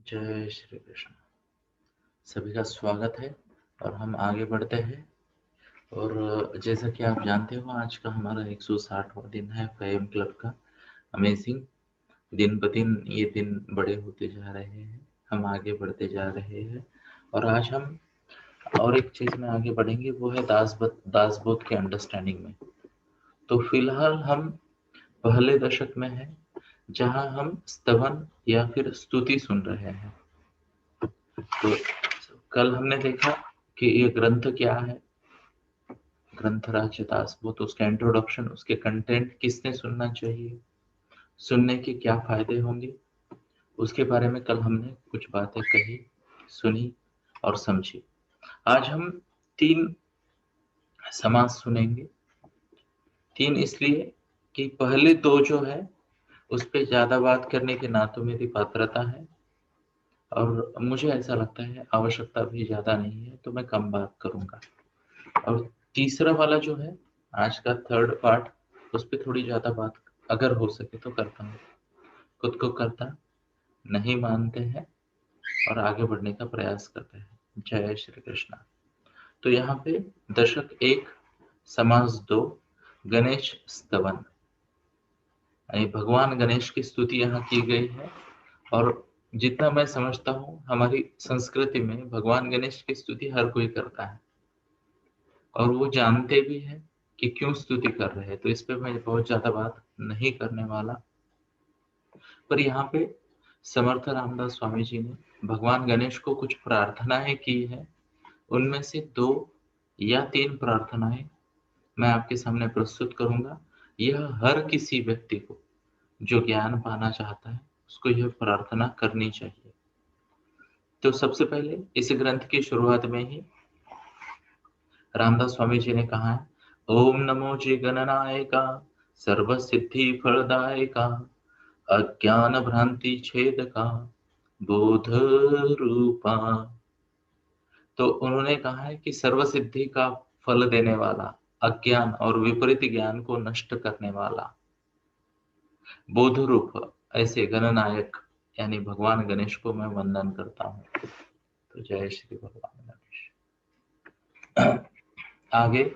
जय श्री कृष्ण। सभी का स्वागत है और हम आगे बढ़ते हैं। और जैसा कि आप जानते हो, आज का हमारा 160वां दिन है फेम क्लब का। अमेजिंग। दिन ब दिन ये दिन बड़े होते जा रहे हैं, हम आगे बढ़ते जा रहे हैं। और आज हम और एक चीज में आगे बढ़ेंगे, वो है दासबोध के अंडरस्टैंडिंग में। तो फिलहाल हम पहले दशक में हैं, जहां हम स्तवन या फिर स्तुति सुन रहे हैं। तो कल हमने देखा कि ये ग्रंथ क्या है, ग्रंथराज दासबोध, उसका इंट्रोडक्शन, उसके कंटेंट, किसने सुनना चाहिए, सुनने के क्या फायदे होंगे, उसके बारे में कल हमने कुछ बातें कही, सुनी और समझी। आज हम 3 समास सुनेंगे। 3 इसलिए कि पहले 2 जो है उस पे ज्यादा बात करने की ना तो मेरी पात्रता है और मुझे ऐसा लगता है आवश्यकता भी ज्यादा नहीं है, तो मैं कम बात करूंगा। और तीसरा वाला जो है, आज का थर्ड पार्ट, उस पे थोड़ी ज्यादा बात अगर हो सके तो करता हूँ। खुद को करता नहीं मानते हैं और आगे बढ़ने का प्रयास करते हैं। जय श्री कृष्णा। तो यहाँ पे दशक 1 समास 2 गणेश स्तवन, यानी भगवान गणेश की स्तुति यहाँ की गई है। और जितना मैं समझता हूँ, हमारी संस्कृति में भगवान गणेश की स्तुति हर कोई करता है और वो जानते भी हैं कि क्यों स्तुति कर रहे हैं। तो इस पे मैं बहुत ज्यादा बात नहीं करने वाला। पर यहाँ पे समर्थ रामदास स्वामी जी ने भगवान गणेश को कुछ प्रार्थनाएं की है। उनमें से 2 या 3 प्रार्थनाएं मैं आपके सामने प्रस्तुत करूंगा। यह हर किसी व्यक्ति को जो ज्ञान पाना चाहता है, उसको यह प्रार्थना करनी चाहिए। तो सबसे पहले इस ग्रंथ की शुरुआत में ही रामदास स्वामी जी ने कहा है, ओम नमो जी गणनायका सर्व सिद्धि फलदायका अज्ञान भ्रांति छेद का बोध रूपा। तो उन्होंने कहा है कि सर्व सिद्धि का फल देने वाला, अज्ञान और विपरीत ज्ञान को नष्ट करने वाला, बोध रूप ऐसे गणनायक यानी भगवान गणेश को मैं वंदन करता हूँ। तो जय श्री भगवान गणेश। आगे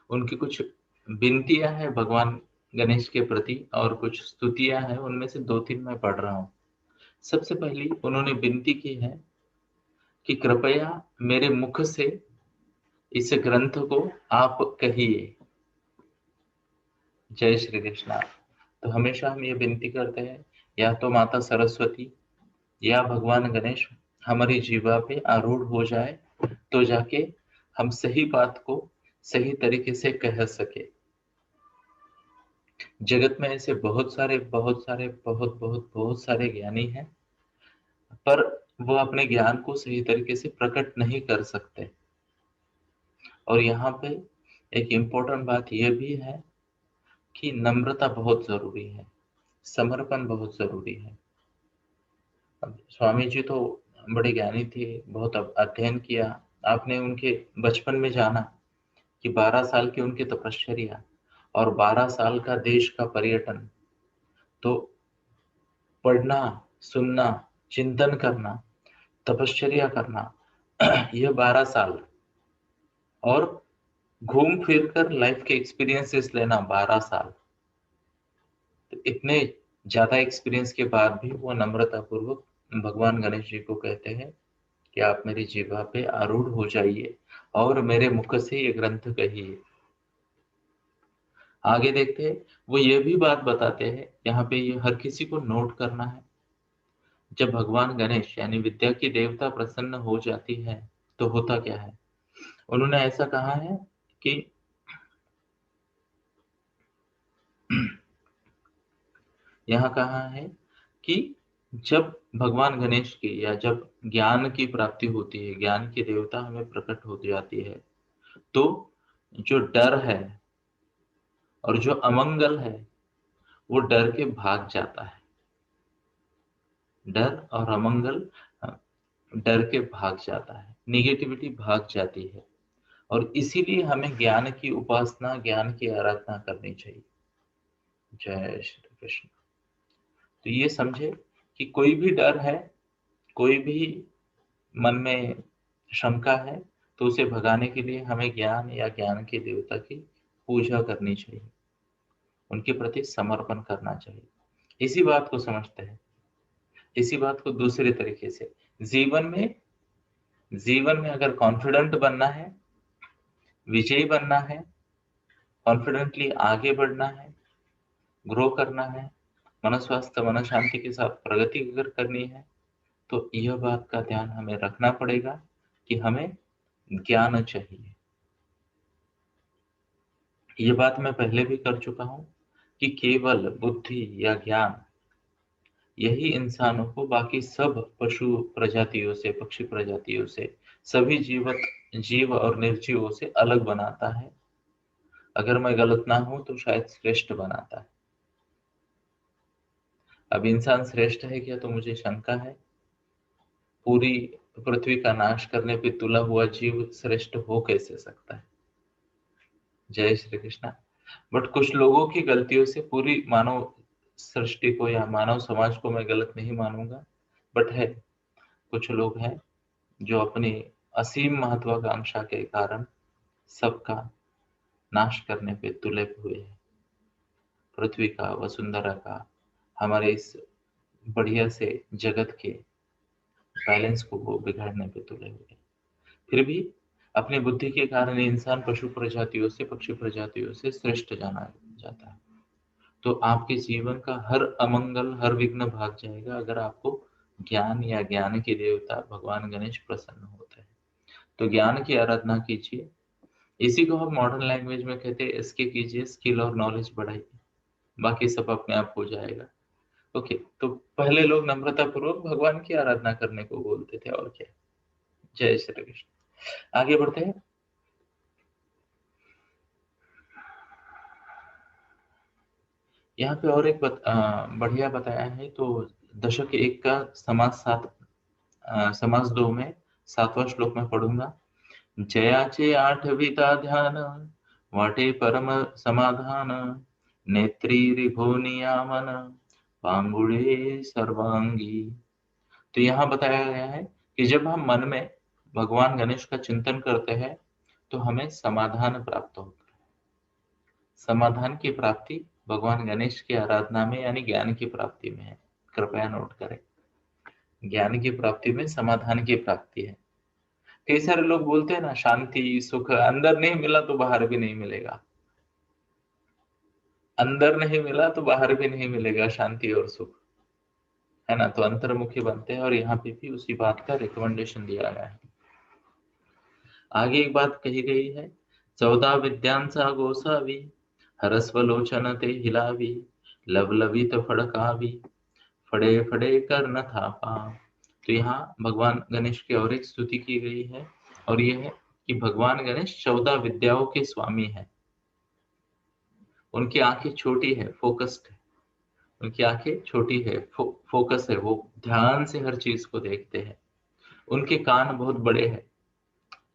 उनकी कुछ विनतियां हैं भगवान गणेश के प्रति और कुछ स्तुतियां हैं, उनमें से 2-3 मैं पढ़ रहा हूँ। सबसे पहली उन्होंने विनती की है कि कृपया मेरे मुख से इस ग्रंथ को आप कहिए। जय श्री कृष्णा। तो हमेशा हम ये विनती करते हैं, या तो माता सरस्वती या भगवान गणेश हमारी जीवा पे आरूढ़ हो जाए, तो जाके हम सही बात को सही तरीके से कह सके। जगत में ऐसे बहुत सारे बहुत सारे ज्ञानी हैं, पर वो अपने ज्ञान को सही तरीके से प्रकट नहीं कर सकते। और यहाँ पे एक इम्पोर्टेंट बात यह भी है कि नम्रता बहुत जरूरी है, समर्पण बहुत जरूरी है। अब स्वामी जी तो बड़े ज्ञानी थे, बहुत अध्ययन किया। आपने उनके बचपन में जाना कि 12 साल की उनकी तपश्चर्या और 12 साल का देश का पर्यटन। तो पढ़ना, सुनना, चिंतन करना, तपश्चर्या करना, यह 12 साल, और घूम फिर कर लाइफ के एक्सपीरियंसेस लेना 12 साल। तो इतने ज्यादा एक्सपीरियंस के बाद भी वो नम्रता पूर्वक भगवान गणेश जी को कहते हैं कि आप मेरी जिह्वा पे आरूढ़ हो जाइए और मेरे मुख से ये ग्रंथ कहिए। आगे देखते हैं, वो ये भी बात बताते हैं, यहाँ पे ये हर किसी को नोट करना है। जब भगवान गणेश यानी विद्या की देवता प्रसन्न हो जाती है, तो होता क्या है। उन्होंने ऐसा कहा है कि यहाँ कहा है कि जब भगवान गणेश की या जब ज्ञान की प्राप्ति होती है, ज्ञान की देवता हमें प्रकट हो जाती है, तो जो डर है और जो अमंगल है वो डर के भाग जाता है। डर और अमंगल डर के भाग जाता है, निगेटिविटी भाग जाती है। और इसीलिए हमें ज्ञान की उपासना, ज्ञान की आराधना करनी चाहिए। जय श्री कृष्ण। तो ये समझे कि कोई भी डर है कोई भी मन में शंका है तो उसे भगाने के लिए हमें ज्ञान या ज्ञान के देवता की पूजा करनी चाहिए, उनके प्रति समर्पण करना चाहिए। इसी बात को समझते हैं। इसी बात को दूसरे तरीके से जीवन में अगर कॉन्फिडेंट बनना है, विजयी बनना है, कॉन्फिडेंटली आगे बढ़ना है, ग्रो करना है, मन स्वास्थ्य मन शांति के साथ प्रगति अगर करनी है, तो यह बात का ध्यान हमें रखना पड़ेगा कि हमें ज्ञान चाहिए। ये बात मैं पहले भी कर चुका हूं कि केवल बुद्धि या ज्ञान यही इंसानों को बाकी सब पशु प्रजातियों से, पक्षी प्रजातियों से, सभी जीव और निर्जीवों से अलग बनाता है। अगर मैं गलत ना हूं तो शायद श्रेष्ठ बनाता है। अब इंसान श्रेष्ठ है क्या, तो मुझे शंका है। पूरी पृथ्वी का नाश करने पे तुला हुआ जीव श्रेष्ठ हो कैसे सकता है? जय श्री कृष्णा। बट कुछ लोगों की गलतियों से पूरी मानव सृष्टि को या मानव समाज को मैं गलत नहीं मानूंगा, बट है कुछ लोग हैं जो अपनी असीम महत्वाकांक्षा के कारण सबका नाश करने पे तुले हुए हैं। पृथ्वी का, वसुंधरा का, हमारे इस बढ़िया से जगत के बैलेंस को वो बिगाड़ने पे तुले हुए हैं। फिर भी अपनी बुद्धि के कारण इंसान पशु प्रजातियों से, पक्षी प्रजातियों से श्रेष्ठ जाना जाता है। तो आपके जीवन का हर अमंगल, हर विघ्न भाग जाएगा अगर आपको ज्ञान या ज्ञान के देवता भगवान गणेश प्रसन्न होते हैं। तो ज्ञान की आराधना कीजिए। इसी को हम मॉडर्न लैंग्वेज में कहते हैं इसके कीजिए, स्किल और नॉलेज बढ़ाइए, बाकी सब अपने आप हो जाएगा। ओके, तो पहले लोग नम्रता पूर्वक भगवान की आराधना करने को बोलते थे, और क्या। जय श्री कृष्ण। आगे बढ़ते हैं। यहाँ पे और एक बढ़िया बताया है। तो दशक 1 का समास 2 में 7वां श्लोक में पढ़ूंगा। जयाचे आठविता ध्यान, वाटे परम समाधान, नेत्री रिभो नियामन, पांगुड़े सर्वांगी। तो यहाँ बताया गया है कि जब हम मन में भगवान गणेश का चिंतन करते हैं तो हमें समाधान प्राप्त होता है। समाधान की प्राप्ति भगवान गणेश की आराधना में यानी ज्ञान की प्राप्ति में है। कृपया नोट करें, ज्ञान की प्राप्ति में समाधान की प्राप्ति है। कई सारे लोग बोलते हैं ना, शांति सुख अंदर नहीं मिला तो बाहर भी नहीं मिलेगा, अंदर नहीं मिला तो बाहर भी नहीं मिलेगा शांति और सुख, है ना। तो अंतर्मुखी बनते हैं, और यहाँ पे भी उसी बात का रिकमेंडेशन दिया गया है। आगे एक बात कही गई है, 14 विद्यांचा गोसावी, हरस्वलोचन ते हिलावी, लवलवित फड़कावी, फड़े फड़े कर न थापा। तो यहाँ भगवान गणेश की और एक स्तुति की गई है, और यह है कि भगवान गणेश 14 विद्याओं के स्वामी है। उनकी आंखें छोटी है, फोकस्ड है। उनकी आंखें छोटी है, फोकस है, वो ध्यान से हर चीज को देखते हैं। उनके कान बहुत बड़े हैं।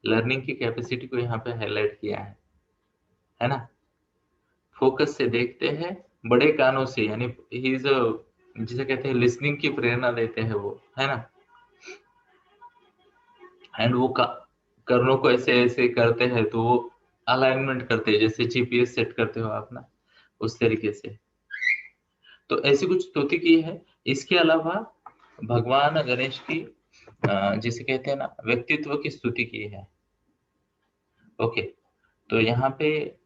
लर्निंग की कैपेसिटी को यहाँ पे हाईलाइट किया है ना। फोकस से देखते हैं, बड़े कानों से, यानी ही इज जिसे कहते हैं लिसनिंग की प्रेरणा देते हैं वो, है ना। एंड वो कर्णों को ऐसे ऐसे करते हैं तो वो अलाइनमेंट करते हैं, जैसे जीपीएस सेट करते हो आप ना, उस तरीके से। तो ऐसी कुछ स्तुति की है। इसके अलावा भगवान गणेश की जिसे कहते हैं ना व्यक्तित्व की स्तुति की है। ओके, तो यहाँ पे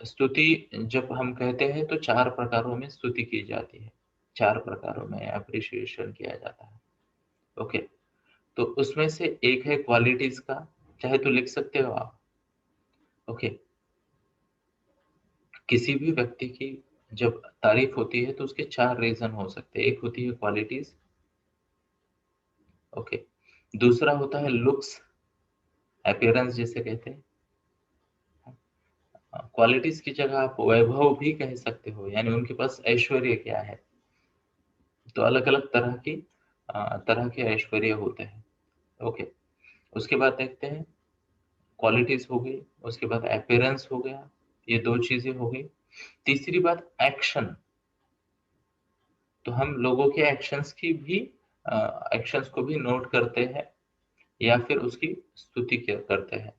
स्तुति जब हम कहते हैं तो 4 प्रकारों में स्तुति की जाती है, 4 प्रकारों में अप्रिशिएशन किया जाता है। ओके, तो उसमें से एक है क्वालिटीज का, चाहे तो लिख सकते हो आप। ओके, किसी भी व्यक्ति की जब तारीफ होती है तो उसके 4 रीजन हो सकते हैं। एक होती है क्वालिटीज, ओके। दूसरा होता है लुक्स, अपीयरेंस जिसे कहते हैं। क्वालिटीज की जगह आप वैभव भी कह सकते हो, यानी उनके पास ऐश्वर्य क्या है। तो अलग अलग तरह के ऐश्वर्य होते हैं। ओके, उसके बाद देखते हैं क्वालिटीज हो गई, उसके बाद अपीयरेंस हो गया, ये 2 चीजें हो गई। तीसरी बात एक्शन। तो हम लोगों के एक्शंस की भी एक्शंस को भी नोट करते हैं या फिर उसकी स्तुति करते हैं,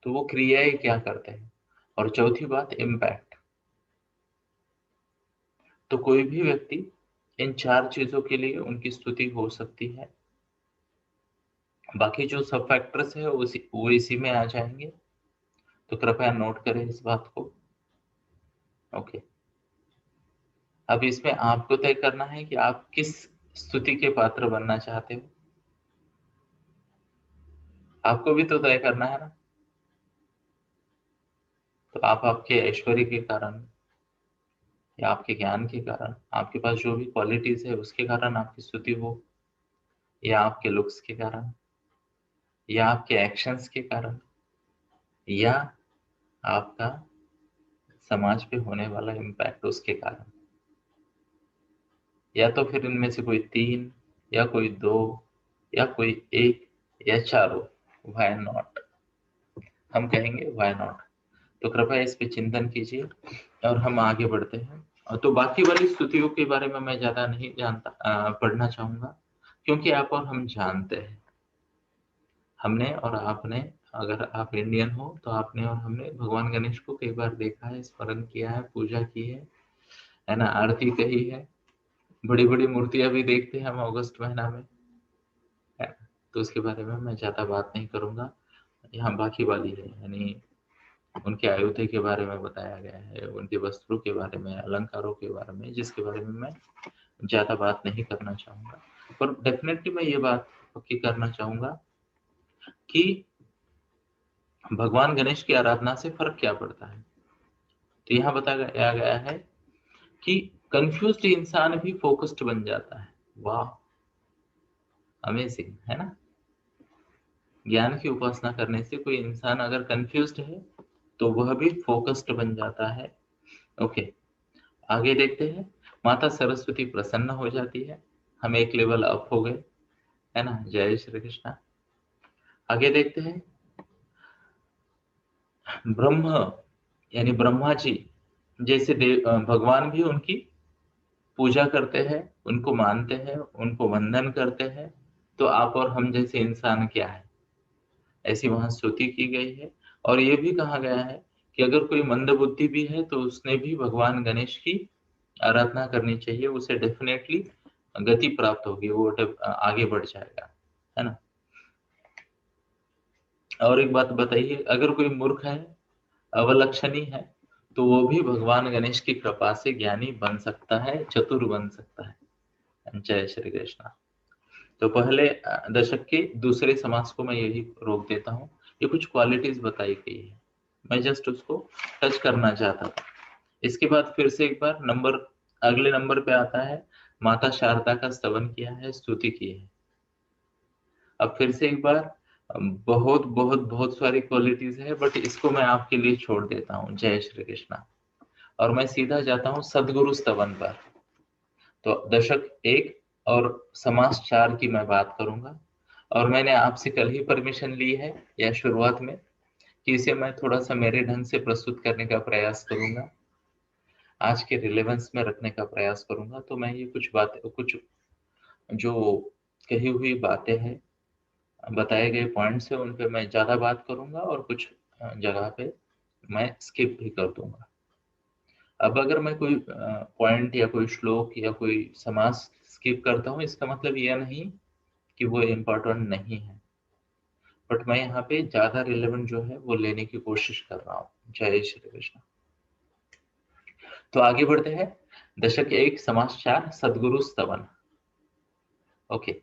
तो वो क्रियाएं क्या करते हैं। और चौथी बात, इम्पैक्ट। तो कोई भी व्यक्ति इन 4 चीजों के लिए उनकी स्तुति हो सकती है। बाकी जो सब फैक्टर्स है वो इसी में आ जाएंगे, तो कृपया नोट करें इस बात को। ओके, अब इसमें आपको तय करना है कि आप किस स्तुति के पात्र बनना चाहते हो। आपको भी तो तय करना है ना। तो आप आपके ऐश्वर्य के कारण या आपके ज्ञान के कारण, आपके पास जो भी क्वालिटीज है उसके कारण आपकी स्तुति हो, या आपके लुक्स के कारण, या आपके एक्शंस के कारण, या आपका समाज पे होने वाला इम्पैक्ट उसके कारण, या तो फिर इनमें से कोई 3 या कोई 2 या कोई 1 या चारों। व्हाई नॉट, हम कहेंगे व्हाई नॉट। तो कृपया इस पे चिंतन कीजिए और हम आगे बढ़ते हैं। तो बाकी वाली स्तुतियों के बारे में मैं ज्यादा नहीं जानता, पढ़ना चाहूंगा, क्योंकि आप और हम जानते हैं, हमने और आपने, अगर आप इंडियन हो तो आपने और हमने भगवान गणेश को कई बार देखा है, स्मरण किया है, पूजा की है ना, आरती कही है, बड़ी बड़ी मूर्तियां भी देखते हैं हम अगस्त महीना में, है ना? तो उसके बारे में मैं ज्यादा बात नहीं करूंगा। यहाँ बाकी वाली है, यानी उनके आयुध के बारे में बताया गया है, उनके वस्त्रों के बारे में, अलंकारों के बारे में, जिसके बारे में मैं ज्यादा बात नहीं करना चाहूंगा। पर डेफिनेटली मैं ये बात पक्की करना चाहूंगा कि भगवान गणेश की आराधना से फर्क क्या पड़ता है। तो यहाँ बताया गया है कि कंफ्यूज्ड इंसान भी फोकस्ड बन जाता है। वाह, अमेजिंग है ना। ज्ञान की उपासना करने से कोई इंसान अगर कंफ्यूज्ड है तो वह भी फोकस्ड बन जाता है। ओके, आगे देखते हैं। माता सरस्वती प्रसन्न हो जाती है, हम एक लेवल अप हो गए, है ना। जय श्री कृष्ण। आगे देखते हैं। ब्रह्म यानी ब्रह्मा जी जैसे भगवान भी उनकी पूजा करते हैं, उनको मानते हैं, उनको वंदन करते हैं। तो आप और हम जैसे इंसान क्या है, ऐसी वहां स्तुति की गई है। और ये भी कहा गया है कि अगर कोई मंद बुद्धि भी है तो उसने भी भगवान गणेश की आराधना करनी चाहिए, उसे डेफिनेटली गति प्राप्त होगी, वो आगे बढ़ जाएगा, है ना। और एक बात बताइए, अगर कोई मूर्ख है, अवलक्षणी है, तो वो भी भगवान गणेश की कृपा से ज्ञानी बन सकता है, चतुर बन सकता है। जय श्री कृष्ण। तो पहले दशक के दूसरे समास को मैं यही रोक देता हूँ। ये कुछ क्वालिटीज बताई गई है, मैं जस्ट उसको टच करना चाहता था। इसके बाद फिर से एक बार अगले नंबर पे आता है, माता शारदा का स्तवन किया है, स्तुति की है। अब फिर से एक बार, बहुत बहुत बहुत सारी क्वालिटीज है, बट इसको मैं आपके लिए छोड़ देता हूँ। जय श्री कृष्णा। और मैं सीधा जाता हूँ सदगुरु स्तवन पर। तो दशक 1 और समास 4 की मैं बात करूंगा। और मैंने आपसे कल ही परमिशन ली है या शुरुआत में कि इसे मैं थोड़ा सा मेरे ढंग से प्रस्तुत करने का प्रयास करूंगा, आज के रिलेवेंस में रखने का प्रयास करूंगा। तो मैं ये कुछ जो कही हुई बातें हैं, बताए गए पॉइंट्स है, उन पे मैं ज्यादा बात करूंगा और कुछ जगह पे मैं स्किप भी कर दूंगा। अब अगर मैं कोई पॉइंट या कोई श्लोक या कोई समास स्किप करता हूँ, इसका मतलब यह नहीं कि वो इम्पोर्टेंट नहीं है, बट मैं यहाँ पे ज्यादा रिलेवेंट जो है वो लेने की कोशिश कर रहा हूँ। जय श्री कृष्ण। तो आगे बढ़ते हैं। दशक 1 समास 4 सदगुरु स्तवन। ओके,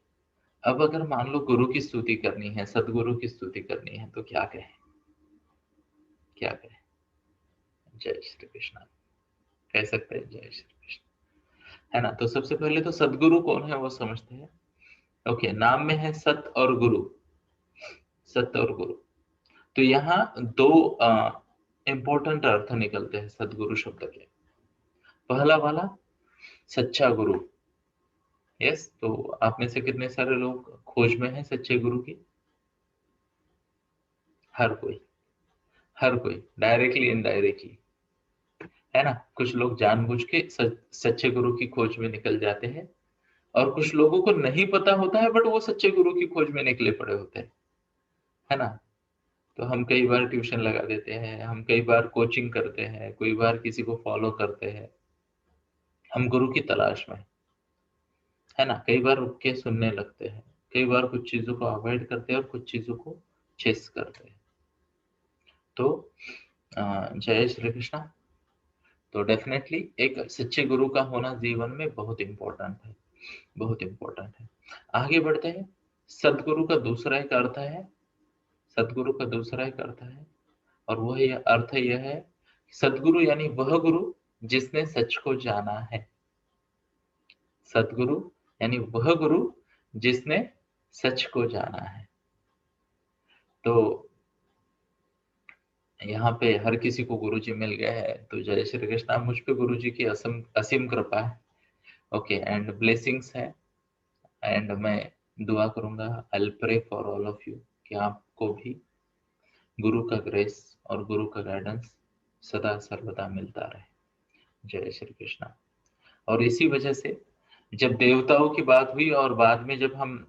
अब अगर मान लो गुरु की स्तुति करनी है, सदगुरु की स्तुति करनी है, तो क्या कहें, क्या कहें। जय श्री कृष्ण कह सकते हैं, जय श्री कृष्ण, है ना। तो सबसे पहले तो सदगुरु कौन है वो समझते हैं। ओके, नाम में है सत और गुरु, सत्य और गुरु। तो यहाँ दो इंपॉर्टेंट अर्थ निकलते हैं सदगुरु शब्द के। पहला वाला, सच्चा गुरु। यस, तो आप में से कितने सारे लोग खोज में हैं सच्चे गुरु की। हर कोई, हर कोई डायरेक्टली इनडायरेक्टली, है ना। कुछ लोग जानबूझ के सच्चे गुरु की खोज में निकल जाते हैं, और कुछ लोगों को नहीं पता होता है बट वो सच्चे गुरु की खोज में निकले पड़े होते हैं, है ना। तो हम कई बार ट्यूशन लगा देते हैं, हम कई बार कोचिंग करते हैं, कई बार किसी को फॉलो करते हैं, हम गुरु की तलाश में, है ना। कई बार रुक के सुनने लगते हैं, कई बार कुछ चीजों को अवॉइड करते हैं और कुछ चीजों को चेस करते हैं। तो जय श्री कृष्णा। तो डेफिनेटली एक सच्चे गुरु का होना जीवन में बहुत इंपॉर्टेंट है, बहुत इंपॉर्टेंट है। आगे बढ़ते हैं। सदगुरु का दूसरा एक अर्थ है, सदगुरु का दूसरा एक अर्थ है, और वह यह अर्थ यह है, सदगुरु यानी वह गुरु जिसने सच को जाना है। सदगुरु यानी वह गुरु जिसने सच को जाना है। तो यहाँ पे हर किसी को गुरुजी मिल गया है, तो जय श्री कृष्ण। मुझ पे गुरुजी की असीम कृपा है, ओके, एंड ब्लेसिंग्स है। एंड मैं दुआ करूंगा, I pray for all of you, कि आपको भी गुरु का ग्रेस और गुरु का गाइडेंस सदा सर्वदा मिलता रहे। जय श्री कृष्ण। और इसी वजह से जब देवताओं की बात हुई और बाद में जब हम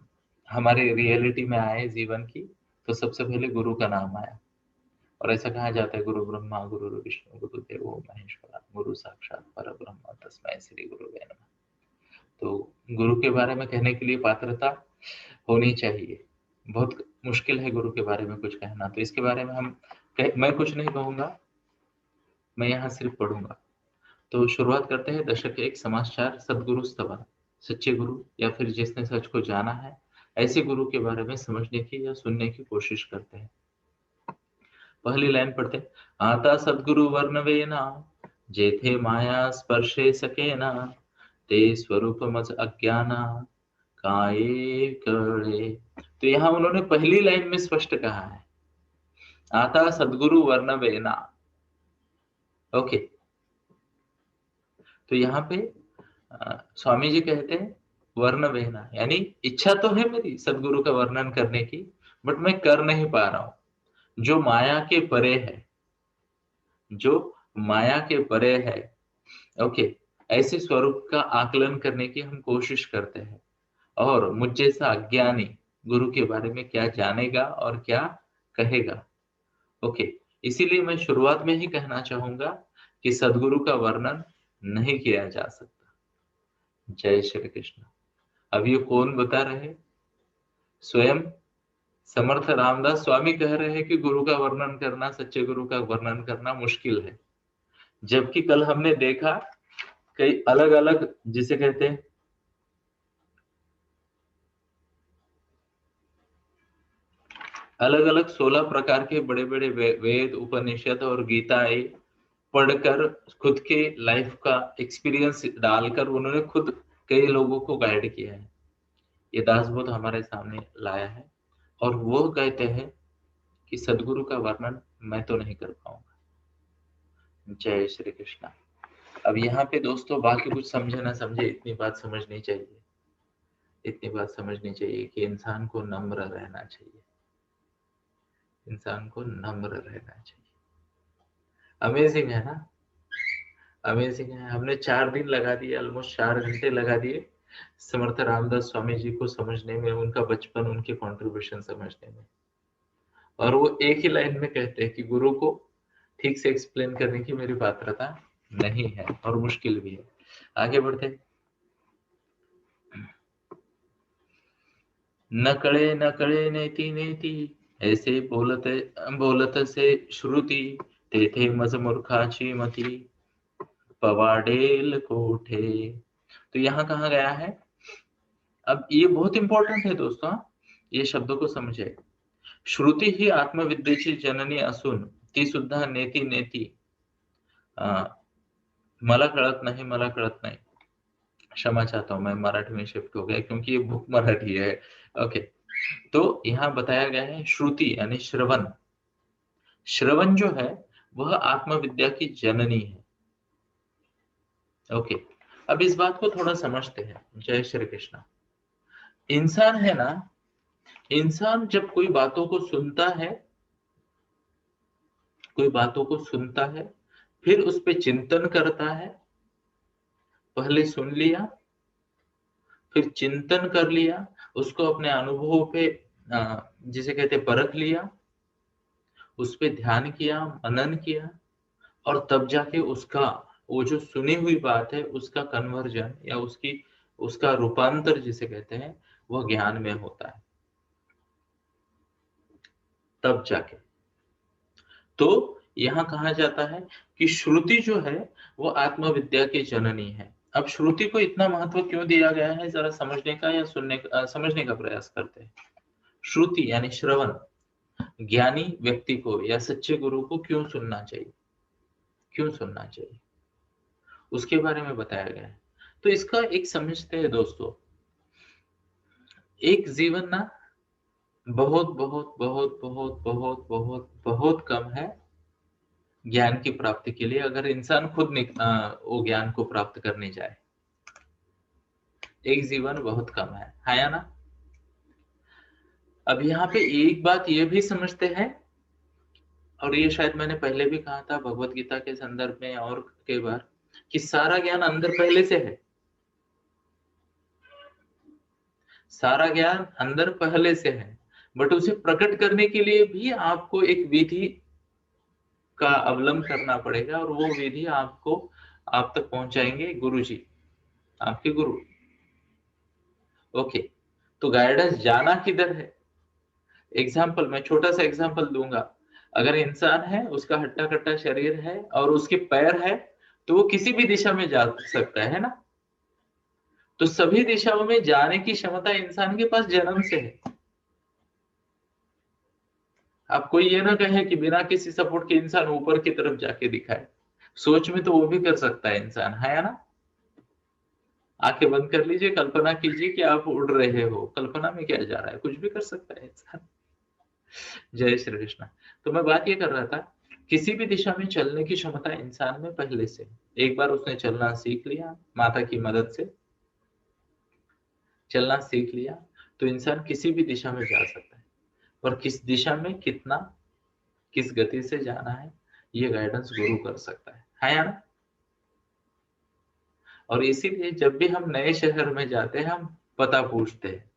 हमारे रियलिटी में आए जीवन की, तो सबसे पहले गुरु का नाम आया। और ऐसा कहा जाता है, गुरु ब्रह्मा गुरु विष्णु गुरु देवो महेश्वरा गुरु साक्षात परब्रह्म तस्मै श्री गुरुवे नमः। तो गुरु के बारे में कहने के लिए पात्रता होनी चाहिए। बहुत मुश्किल है गुरु के बारे में कुछ कहना, तो इसके बारे में मैं कुछ नहीं कहूंगा, मैं यहाँ सिर्फ पढ़ूंगा। तो शुरुआत करते हैं दशक एक समाचार सदगुरु स्तवन। सच्चे गुरु या फिर जिसने सच को जाना है, ऐसे गुरु के बारे में समझने की या सुनने की कोशिश करते हैं। पहली लाइन पढ़ते हैं। आता सदगुरु वर्णवेना जेथे माया स्पर्शे सकेना ते स्वरूप मज अज्ञाना काये कळे। तो यहाँ उन्होंने पहली लाइन में स्पष्ट कहा है, आता सदगुरु वर्णवेना, ओके। तो यहाँ पे स्वामी जी कहते हैं वर्ण वेहना, यानी इच्छा तो है मेरी सदगुरु का वर्णन करने की, बट मैं कर नहीं पा रहा हूं। जो माया के परे है, जो माया के परे है, ओके, ऐसे स्वरूप का आकलन करने की हम कोशिश करते हैं। और मुझ जैसा अज्ञानी गुरु के बारे में क्या जानेगा और क्या कहेगा, ओके। इसीलिए मैं शुरुआत में ही कहना चाहूंगा कि सदगुरु का वर्णन नहीं किया जा सकता। जय श्री कृष्ण। अब ये कौन बता रहे? स्वयं समर्थ रामदास स्वामी कह रहे हैं कि गुरु का वर्णन करना, सच्चे गुरु का वर्णन करना मुश्किल है। जबकि कल हमने देखा कई अलग अलग, जिसे कहते हैं अलग अलग 16 प्रकार के बड़े बड़े वेद उपनिषद और गीताएं पढ़कर खुद के लाइफ का एक्सपीरियंस डालकर उन्होंने खुद कई लोगों को गाइड किया है। ये दासबोध हमारे सामने लाया है और वो कहते हैं कि सदगुरु का वर्णन मैं तो नहीं कर पाऊंगा। जय श्री कृष्णा। अब यहाँ पे दोस्तों बाकी कुछ समझे ना समझे, इतनी बात समझनी चाहिए, इतनी बात समझनी चाहिए कि इंसान को नम्र रहना चाहिए, इंसान को नम्र रहना चाहिए। अमेजिंग है ना, अमेजिंग है। हमने 4 दिन लगा दिए, ऑलमोस्ट 4 घंटे लगा दिए समर्थ रामदास स्वामी जी को समझने में, उनका बचपन, उनके कंट्रीब्यूशन समझने में। और वो एक ही लाइन में कहते हैं कि गुरु को ठीक से एक्सप्लेन करने की मेरी पात्रता नहीं है और मुश्किल भी है। आगे बढ़ते हैं। न कळे नेति नेति ऐसे बोलत से श्रुति तेथे मज मूर्खाची मती पवाडेल कोठे। तो यहाँ कहा गया है, अब ये बहुत इंपॉर्टेंट है दोस्तों, ये शब्दों को समझे। श्रुति ही आत्मविद्येची जननी असून ती सुद्धा नेती नेती मला कळत नाही। क्षमा चाहता हूं, मैं मराठी में शिफ्ट हो गया क्योंकि ये बुक मराठी है, ओके। तो यहाँ बताया गया है श्रुति यानी श्रवण, श्रवण जो है वह आत्मविद्या की जननी है, ओके। अब इस बात को थोड़ा समझते हैं। जय श्री कृष्ण। इंसान है ना, इंसान जब कोई बातों को सुनता है, कोई बातों को सुनता है, फिर उस पे चिंतन करता है। पहले सुन लिया, फिर चिंतन कर लिया, उसको अपने अनुभव पे जिसे कहते परख लिया, उस पे ध्यान किया, मनन किया, और तब जाके उसका वो जो सुनी हुई बात है उसका कन्वर्जन या उसका रूपांतर जिसे कहते हैं वह ज्ञान में होता है, तब जाके। तो यहाँ कहा जाता है कि श्रुति जो है वो आत्मविद्या की जननी है। अब श्रुति को इतना महत्व क्यों दिया गया है, जरा समझने का या समझने का प्रयास करते हैं। श्रुति यानी श्रवण, ज्ञानी व्यक्ति को या सच्चे गुरु को क्यों सुनना चाहिए, क्यों सुनना चाहिए, उसके बारे में बताया गया है। तो इसका एक समझते हैं दोस्तों। एक जीवन ना बहुत बहुत बहुत बहुत बहुत बहुत बहुत कम है ज्ञान की प्राप्ति के लिए, अगर इंसान खुद वो ज्ञान को प्राप्त करने जाए। एक जीवन बहुत कम है या ना। अब यहाँ पे एक बात ये भी समझते हैं, और ये शायद मैंने पहले भी कहा था भगवत गीता के संदर्भ में और कई बार, कि सारा ज्ञान अंदर पहले से है। सारा ज्ञान अंदर पहले से है, बट उसे प्रकट करने के लिए भी आपको एक विधि का अवलंब करना पड़ेगा, और वो विधि आपको आप तक पहुंचाएंगे गुरुजी, आपके गुरु। ओके, तो गाइडेंस जाना किधर है। एग्जाम्पल, मैं छोटा सा एग्जाम्पल दूंगा। अगर इंसान है, उसका हट्टा कट्टा शरीर है और उसके पैर है, तो वो किसी भी दिशा में जा सकता है ना। तो सभी दिशाओं में जाने की क्षमता इंसान के पास जन्म से है। अब कोई ये ना कहे कि बिना किसी सपोर्ट के इंसान ऊपर की तरफ जाके दिखाए। सोच में तो वो भी कर सकता है इंसान, है ना। आंखें बंद कर लीजिए, कल्पना कीजिए कि आप उड़ रहे हो, कल्पना में क्या जा रहा है, कुछ भी कर सकता है इंसान। जय श्री कृष्ण। तो मैं बात ये कर रहा था, किसी भी दिशा में चलने की क्षमता इंसान में पहले से। एक बार उसने चलना सीख लिया, माता की मदद से चलना सीख लिया, तो इंसान किसी भी दिशा में जा सकता है। और किस दिशा में कितना, किस गति से जाना है, ये गाइडेंस गुरु कर सकता है या ना। और इसीलिए जब भी हम नए शहर में जाते हैं, हम पता पूछते हैं,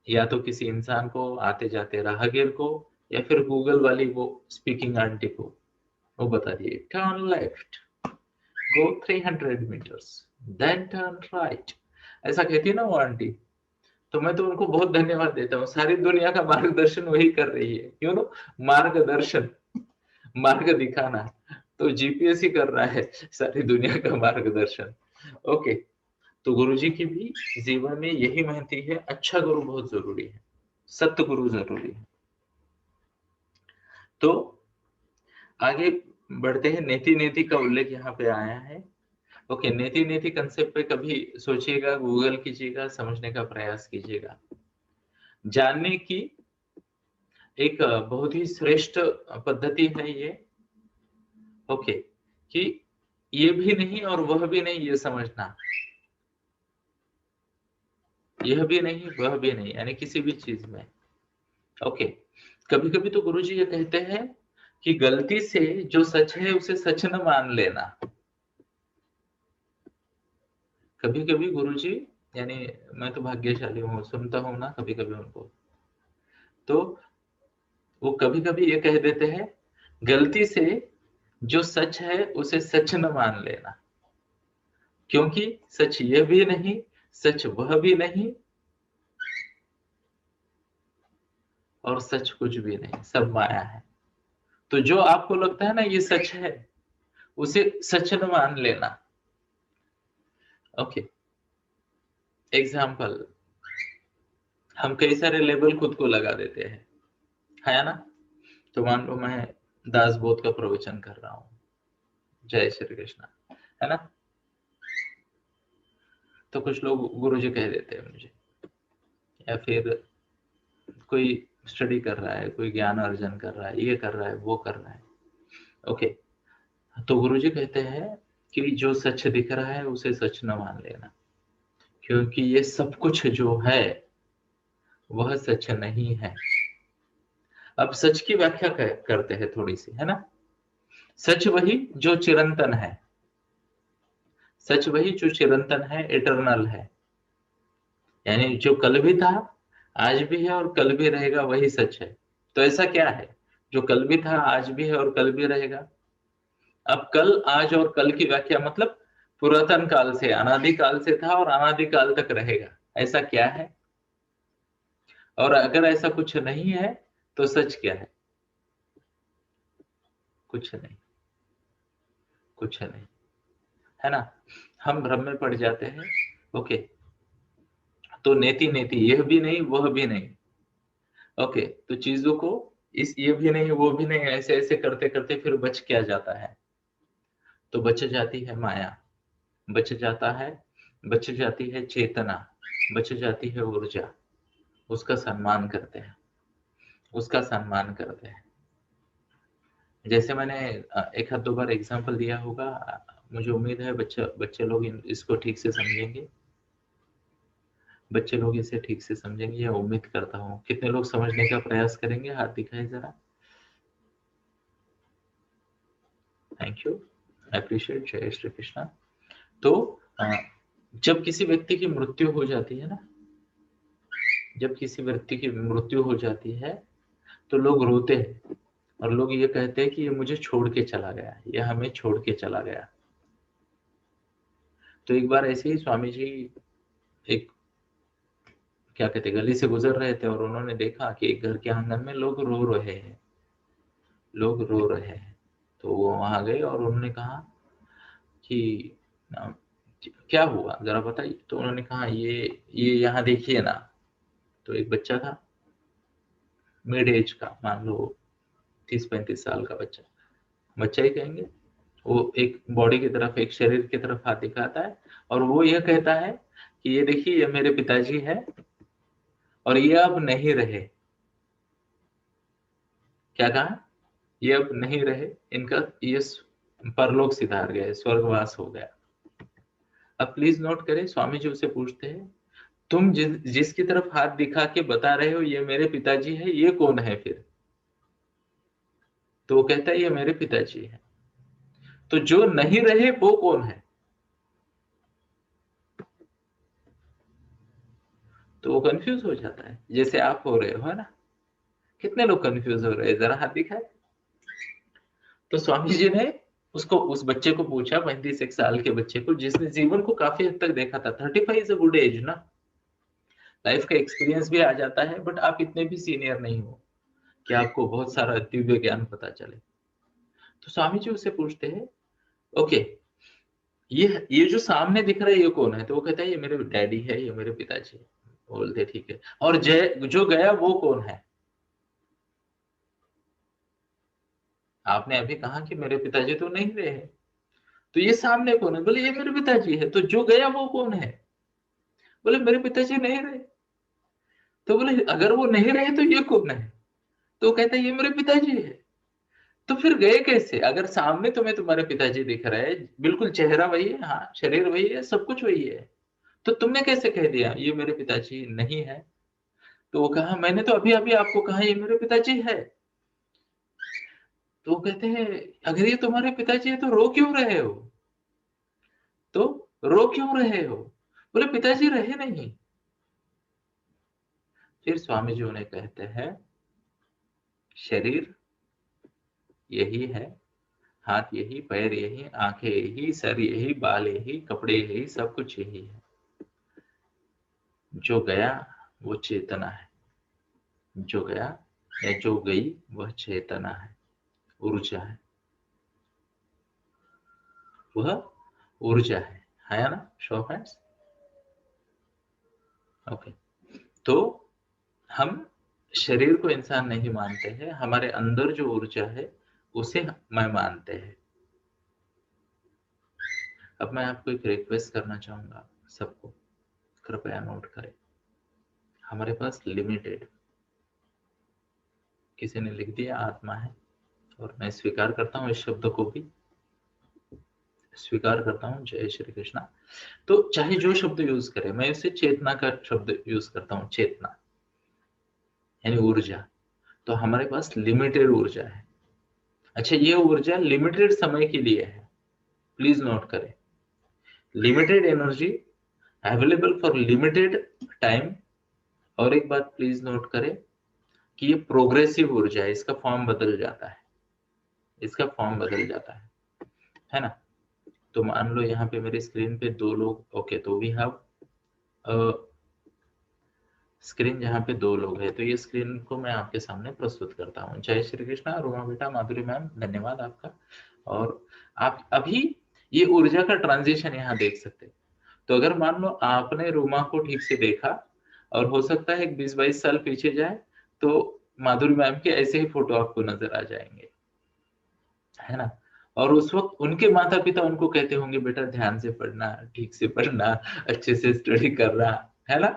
या तो किसी इंसान को, आते जाते राहगीर को, या फिर गूगल वाली वो स्पीकिंग आंटी को, वो बता दिए टर्न लेफ्ट, गो 300 मीटर्स, देन टर्न राइट, ऐसा कहती है ना वो आंटी। तो मैं तो उनको बहुत धन्यवाद देता हूँ, सारी दुनिया का मार्गदर्शन वही कर रही है, क्यों नो, मार्गदर्शन, मार्ग दिखाना। तो जीपीएस ही कर रहा है सारी दुनिया का मार्गदर्शन। ओके, तो गुरुजी की भी जीवन में यही महती है, अच्छा गुरु बहुत जरूरी है, सत्य गुरु जरूरी है। तो आगे बढ़ते हैं, नेति नेति का उल्लेख यहाँ पे आया है। ओके, नेति नेति कंसेप्ट पे कभी सोचिएगा, गूगल कीजिएगा, समझने का प्रयास कीजिएगा। जानने की एक बहुत ही श्रेष्ठ पद्धति है ये। ओके, कि ये भी नहीं और वह भी नहीं, ये समझना, यह भी नहीं वह भी नहीं, यानी किसी भी चीज में। ओके, कभी कभी तो गुरुजी ये कहते हैं कि गलती से जो सच है उसे सच न मान लेना। कभी कभी गुरुजी, यानी मैं तो भाग्यशाली हूँ, सुनता हूँ ना कभी कभी उनको, तो वो कभी कभी ये कह देते हैं, गलती से जो सच है उसे सच न मान लेना, क्योंकि सच ये भी नहीं, सच वह भी नहीं, और सच कुछ भी नहीं, सब माया है। तो जो आपको लगता है ना ये सच है, उसे सच न मान लेना। ओके, एग्जाम्पल, हम कई सारे लेबल खुद को लगा देते हैं, है ना। तो मान लो मैं दास बोध का प्रवचन कर रहा हूँ, जय श्री कृष्ण, है ना। तो कुछ लोग गुरुजी कह देते हैं मुझे, या फिर कोई स्टडी कर रहा है, कोई ज्ञान अर्जन कर रहा है, ये कर रहा है, वो कर रहा है। ओके, तो गुरुजी कहते हैं कि जो सच दिख रहा है उसे सच न मान लेना, क्योंकि ये सब कुछ जो है वह सच नहीं है। अब सच की व्याख्या करते हैं थोड़ी सी, है ना। सच वही जो चिरंतन है, सच वही जो चिरंतन है, इटरनल है, यानी जो कल भी था, आज भी है और कल भी रहेगा, वही सच है। तो ऐसा क्या है जो कल भी था, आज भी है और कल भी रहेगा? अब कल, आज और कल की व्याख्या मतलब पुरातन काल से, अनादि काल से था और अनादि काल तक रहेगा, ऐसा क्या है? और अगर ऐसा कुछ नहीं है तो सच क्या है? कुछ नहीं, कुछ नहीं, है ना? हम भ्रम में पड़ जाते हैं। ओके, तो नेति नेति, यह भी नहीं वह भी नहीं। ओके, तो चीजों को इस ये भी नहीं वो भी नहीं ऐसे ऐसे करते करते फिर बच क्या जाता है? तो बच जाती है माया, बच जाता है, बच जाती है चेतना, बच जाती है ऊर्जा। उसका सम्मान करते हैं, उसका सम्मान करते हैं। जैसे मैंने एक आध दो बार एग्जांपल दिया होगा, मुझे उम्मीद है बच्चे लोग इसको ठीक से समझेंगे। बच्चे लोग इसे ठीक से समझेंगे, यह उम्मीद करता हूँ। कितने लोग समझने का प्रयास करेंगे? हाथ दिखाए जरा। Thank you, appreciate. जय श्री कृष्णा। तो जब किसी व्यक्ति की मृत्यु हो जाती है ना, जब किसी व्यक्ति की मृत्यु हो जाती है तो लोग रोते हैं और लोग ये कहते हैं कि ये मुझे छोड़ के चला गया, ये हमें छोड़ के चला गया। तो एक बार ऐसे ही स्वामी जी एक, क्या कहते, गली से गुजर रहे थे और उन्होंने देखा कि एक घर के आंगन में लोग रो रहे हैं, लोग रो रहे हैं। तो वो वहां गए और उन्होंने कहा कि अ, क्या हुआ जरा बताइए। तो उन्होंने कहा ये यहाँ देखिए ना। तो एक बच्चा था, मिड एज का, मान लो 30-35 साल का बच्चा, बच्चा ही कहेंगे। वो एक बॉडी की तरफ, एक शरीर की तरफ हाथ दिखाता है और वो यह कहता है कि ये देखिए, ये मेरे पिताजी है और ये अब नहीं रहे। क्या कहा? ये अब नहीं रहे, इनका ये परलोक सिधार गए, स्वर्गवास हो गया। अब प्लीज नोट करें, स्वामी जी उसे पूछते हैं, तुम जिसकी तरफ हाथ दिखा के बता रहे हो ये मेरे पिताजी है, ये कौन है फिर? तो वो कहता है ये मेरे पिताजी है। तो जो नहीं रहे वो कौन है? तो वो कंफ्यूज हो जाता है, जैसे आप हो रहे हो, है ना? कितने लोग कंफ्यूज हो रहे हैं, जरा हाथ दिखाए। तो स्वामी जी ने उसको, उस बच्चे को पूछा, 35 साल के बच्चे को, जिसने जीवन को काफी हद तक देखा था। 35 इज अ गुड एज ना, लाइफ का एक्सपीरियंस भी आ जाता है, बट आप इतने भी सीनियर नहीं हो कि आपको बहुत सारा दिव्य ज्ञान पता चले। तो स्वामी जी उससे पूछते हैं, ओके, ये जो सामने दिख रहा है ये कौन है? तो वो कहता है ये मेरे डैडी है, ये मेरे पिताजी है। बोलते ठीक है, और जय जो गया वो कौन है? आपने अभी कहा कि मेरे पिताजी तो नहीं रहे हैं, तो ये सामने कौन है? बोले ये मेरे पिताजी है। तो जो गया वो कौन है? बोले मेरे पिताजी नहीं रहे। तो बोले अगर वो नहीं रहे तो ये कौन है? तो कहता है ये मेरे पिताजी है। तो फिर गए कैसे? अगर सामने तुम्हें तुम्हारे पिताजी दिख रहे हैं, बिल्कुल चेहरा वही है, हाँ शरीर वही है, सब कुछ वही है, तो तुमने कैसे कह दिया ये मेरे पिताजी नहीं है? तो वो कहा मैंने तो अभी अभी आपको कहा ये मेरे पिताजी है। तो वो कहते हैं अगर ये तुम्हारे पिताजी है तो रो क्यों रहे हो? तो रो क्यों रहे हो? बोले पिताजी रहे नहीं। फिर स्वामी जी उन्हें कहते हैं शरीर यही है, हाथ यही, पैर यही, आंखें यही, सर यही, बाल यही, कपड़े यही, सब कुछ यही है। जो गया वो चेतना है, जो गया या जो गई वह चेतना है, ऊर्जा है, वह ऊर्जा है ना? Show off hands. ओके, तो हम शरीर को इंसान नहीं मानते हैं, हमारे अंदर जो ऊर्जा है उसे मैं मानते हैं। अब मैं आपको एक रिक्वेस्ट करना चाहूंगा, सबको कृपया नोट करें। हमारे पास लिमिटेड, किसी ने लिख दिया आत्मा है, और मैं स्वीकार करता हूँ इस शब्द को भी, स्वीकार करता हूँ। जय श्री कृष्णा। तो चाहे जो शब्द यूज करें, मैं इसे चेतना का शब्द यूज करता हूँ, चेतना यानी ऊर्जा। तो हमारे पास लिमिटेड ऊर्जा है। अच्छा, ये ऊर्जा लिमिटेड समय के लिए है, प्लीज नोट करें। Limited energy available for limited time. और एक बात प्लीज नोट करें कि ये प्रोग्रेसिव ऊर्जा है, इसका फॉर्म बदल जाता है, इसका फॉर्म बदल जाता है ना। तो मान लो यहाँ पे मेरी स्क्रीन पे 2 लोग, ओके, तो वी हैव स्क्रीन जहाँ पे 2 लोग हैं, तो ये स्क्रीन को मैं आपके सामने प्रस्तुत करता हूँ। जय श्री कृष्णा, रूमा बेटा, माधुरी मैम, धन्यवाद आपका। और आप अभी ये ऊर्जा का ट्रांजिशन यहाँ देख सकते हैं। तो अगर मान लो आपने रूमा को ठीक से देखा और हो सकता है 20-22 साल पीछे जाए तो माधुरी मैम के ऐसे ही फोटो आपको नजर आ जाएंगे, है ना। और उस वक्त उनके माता पिता उनको कहते होंगे बेटा ध्यान से पढ़ना, ठीक से पढ़ना, अच्छे से स्टडी करना, है ना।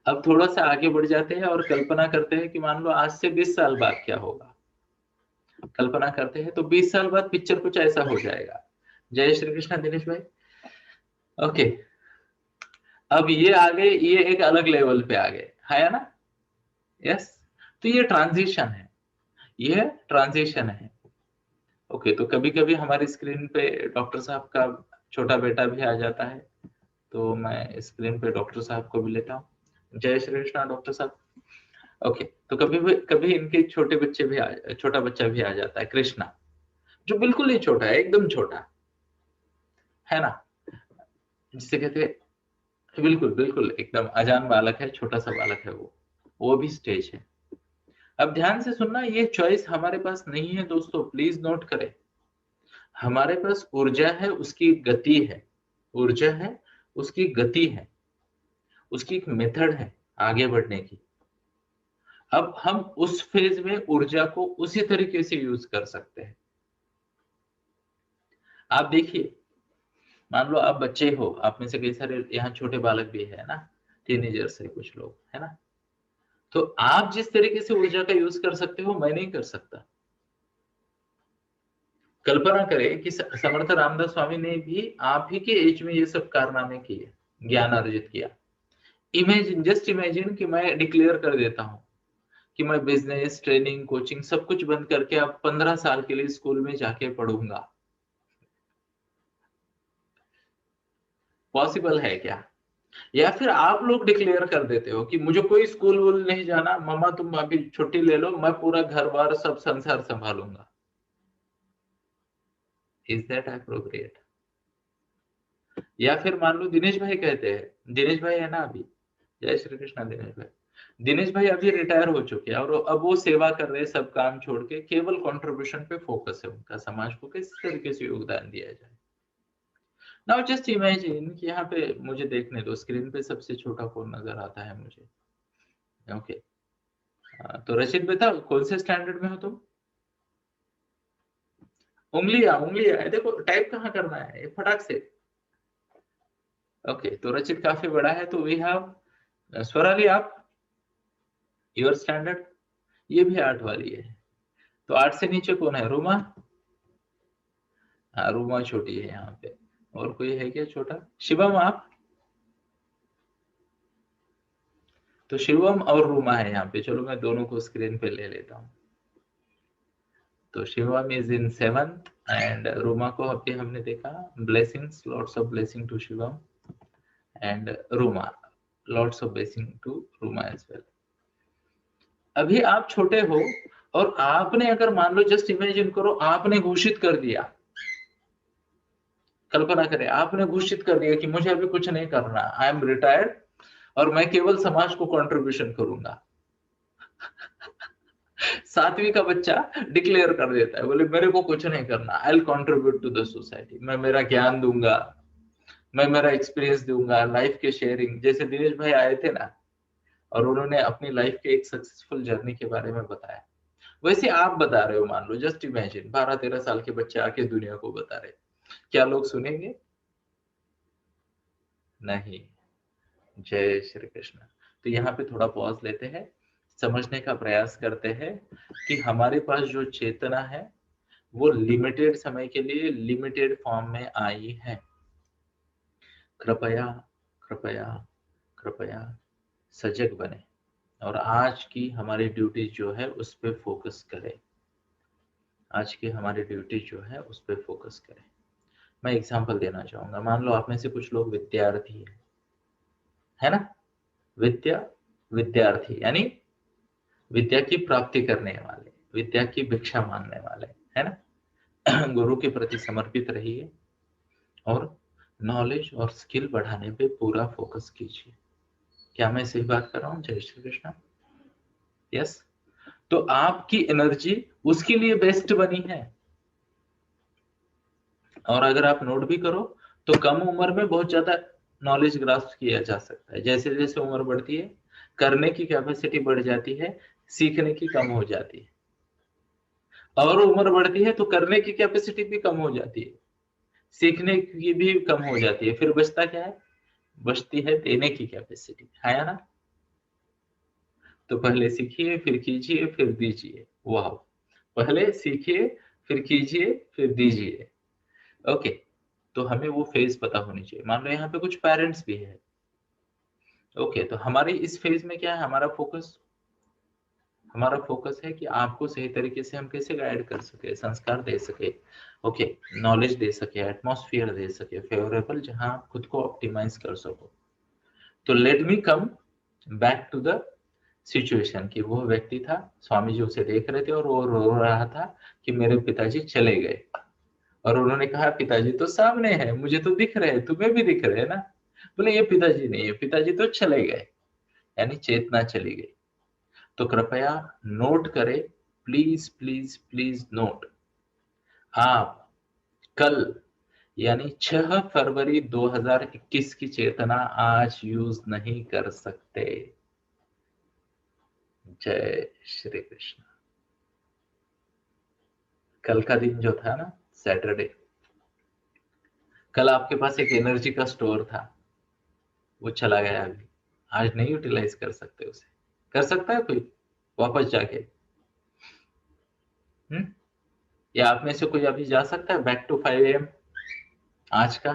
अब थोड़ा सा आगे बढ़ जाते हैं और कल्पना करते हैं कि मान लो आज से 20 साल बाद क्या होगा। कल्पना करते हैं तो 20 साल बाद पिक्चर कुछ ऐसा हो जाएगा। जय श्री कृष्ण दिनेश भाई। ओके, अब ये आ गए, ये एक अलग लेवल पे आ गए, है ना। यस, तो ये ट्रांजिशन है, ये ट्रांजिशन है। ओके, तो कभी कभी हमारी स्क्रीन पे डॉक्टर साहब का छोटा बेटा भी आ जाता है, तो मैं स्क्रीन पे डॉक्टर साहब को भी लेता हूँ। जय श्री कृष्ण डॉक्टर साहब। ओके, तो कभी इनके छोटे बच्चे भी छोटा बच्चा भी आ जाता है, कृष्णा, जो बिल्कुल ही छोटा है, एकदम छोटा, है ना, जिसे कहते हैं बिल्कुल बिल्कुल एकदम अजान बालक है, छोटा सा बालक है वो भी स्टेज है। अब ध्यान से सुनना, ये चॉइस हमारे पास नहीं है दोस्तों, प्लीज नोट करें। हमारे पास ऊर्जा है, उसकी गति है, ऊर्जा है, उसकी गति है, उसकी एक मेथड है आगे बढ़ने की। अब हम उस फेज में ऊर्जा को उसी तरीके से यूज कर सकते हैं। आप देखिए, मान लो आप बच्चे हो, आप में से कई सारे यहाँ छोटे बालक भी है ना, टीनेजर्स है कुछ लोग, है ना। तो आप जिस तरीके से ऊर्जा का यूज कर सकते हो मैं नहीं कर सकता। कल्पना करें कि समर्थ रामदास स्वामी ने भी आप ही के एज में ये सब कारनामे किए, ज्ञान अर्जित किया। इमेजिन, जस्ट इमेजिन कि मैं डिक्लेयर कर देता हूं कि मैं बिजनेस, ट्रेनिंग, कोचिंग सब कुछ बंद करके अब 15 साल के लिए स्कूल में जाके पढ़ूंगा। पॉसिबल है क्या? या फिर आप लोग डिक्लेयर कर देते हो कि मुझे कोई स्कूल वूल नहीं जाना, मम्मा तुम अभी छुट्टी ले लो, मैं पूरा घर बार सब संसार संभालूंगा। Is that appropriate? या फिर मान लो दिनेश भाई कहते हैं, दिनेश भाई है ना अभी, जय श्री कृष्ण दिनेश भाई, दिनेश भाई अभी रिटायर हो चुके हैं और अब वो सेवा कर रहे हैं, सब काम छोड़ के केवल कंट्रीब्यूशन पे फोकस है उनका, समाज को किस तरीके से योगदान दिया जाए। नाउ जस्ट इमेजिन कि यहाँ पे मुझे देखने दो, स्क्रीन पे सबसे छोटा फोन नजर आता है मुझे। ओके, तो रचित बेटा कौन से स्टैंडर्ड में हो तुम? उंगलियां उंगलियां है, देखो टाइप कहाँ करना है ये फटाक से। ओके, तो रचित काफी बड़ा है, तो वी हैव स्वराली, आप योर स्टैंडर्ड, ये भी 8 वाली है। तो 8 से नीचे कौन है? रूमा। हाँ, रूमा छोटी है यहाँ पे। और कोई है क्या छोटा? शिवम आप? तो शिवम और रूमा है यहाँ पे, चलो मैं दोनों को स्क्रीन पे ले लेता हूँ। तो Shivam is in 7th and Ruma को अभी हमने देखा। Blessings, lots of blessing to Shivam and Ruma, lots of blessing to Ruma as well. अभी आप छोटे हो और आपने अगर मान लो, जस्ट इमेजिन करो, आपने घोषित कर दिया, कल्पना करें आपने घोषित कर दिया कि मुझे अभी कुछ नहीं करना, आई एम रिटायर्ड और मैं केवल समाज को कंट्रीब्यूशन करूंगा। 7वीं का बच्चा डिक्लेयर कर देता है, बोले मेरे को कुछ नहीं करना, I will contribute to the society, मैं मेरा ज्ञान दूंगा, मैं मेरा एक्सपीरियंस दूंगा, लाइफ के शेयरिंग। जैसे दिनेश भाई आए थे ना और उन्होंने अपनी लाइफ के एक सक्सेसफुल जर्नी के बारे में बताया, वैसे आप बता रहे हो, मान लो जस्ट इमेजिन 12-13 साल के बच्चे आके दुनिया को बता रहे, क्या लोग सुनेंगे? नहीं। जय श्री कृष्ण। तो यहाँ पे थोड़ा पॉज लेते हैं, समझने का प्रयास करते हैं कि हमारे पास जो चेतना है वो लिमिटेड समय के लिए लिमिटेड फॉर्म में आई है। कृपया कृपया कृपया सजग बने और आज की हमारी ड्यूटी जो है उस पर फोकस करें। आज की हमारी ड्यूटी जो है उस पर फोकस करें। मैं एग्जांपल देना चाहूंगा, मान लो आप में से कुछ लोग विद्यार्थी है ना। विद्या विद्यार्थी यानी विद्या की प्राप्ति करने वाले, विद्या की भिक्षा मांगने वाले, है ना। गुरु के प्रति समर्पित रहिए और नॉलेज और स्किल बढ़ाने पे पूरा फोकस कीजिए। क्या मैं सही बात कर रहा हूँ? जय श्री कृष्ण। यस। तो आपकी एनर्जी उसके लिए बेस्ट बनी है। और अगर आप नोट भी करो तो कम उम्र में बहुत ज्यादा नॉलेज ग्रास्प किया जा सकता है। जैसे जैसे उम्र बढ़ती है करने की कैपेसिटी बढ़ जाती है, सीखने की कम हो जाती है। और उम्र बढ़ती है तो करने की कैपेसिटी भी कम हो जाती है, सीखने की भी कम हो जाती है। फिर बचता क्या है? बचती है देने की कैपेसिटी, है ना। तो पहले सीखिए फिर कीजिए फिर दीजिए। वाह, पहले सीखिए फिर कीजिए फिर दीजिए। ओके, तो हमें वो फेज पता होनी चाहिए। मान लो यहाँ पे कुछ पेरेंट्स भी है। ओके, तो हमारे इस फेज में क्या है? हमारा फोकस है कि आपको सही तरीके से हम कैसे गाइड कर सके, संस्कार दे सके, ओके, नॉलेज दे सके, एटमॉस्फेयर दे सके फेवरेबल, जहां आप खुद को ऑप्टिमाइज कर सको। तो let me come back to the situation कि वो व्यक्ति था, स्वामी जी उसे देख रहे थे और वो रो रहा था कि मेरे पिताजी चले गए। और उन्होंने कहा पिताजी तो सामने है, मुझे तो दिख रहे हैं, तुम्हें भी दिख रहे हैं ना। बोले ये पिताजी नहीं है, पिताजी तो चले गए, यानी चेतना चली गई। तो कृपया नोट करें, प्लीज प्लीज प्लीज नोट। आप कल यानी 6 फरवरी 2021 की चेतना आज यूज नहीं कर सकते। जय श्री कृष्ण। कल का दिन जो था ना, सैटरडे, कल आपके पास एक एनर्जी का स्टोर था, वो चला गया। अभी आज नहीं यूटिलाइज कर सकते उसे। कर सकता है कोई वापस जाके? या आप में से कोई अभी जा सकता है बैक टू 5 AM आज का?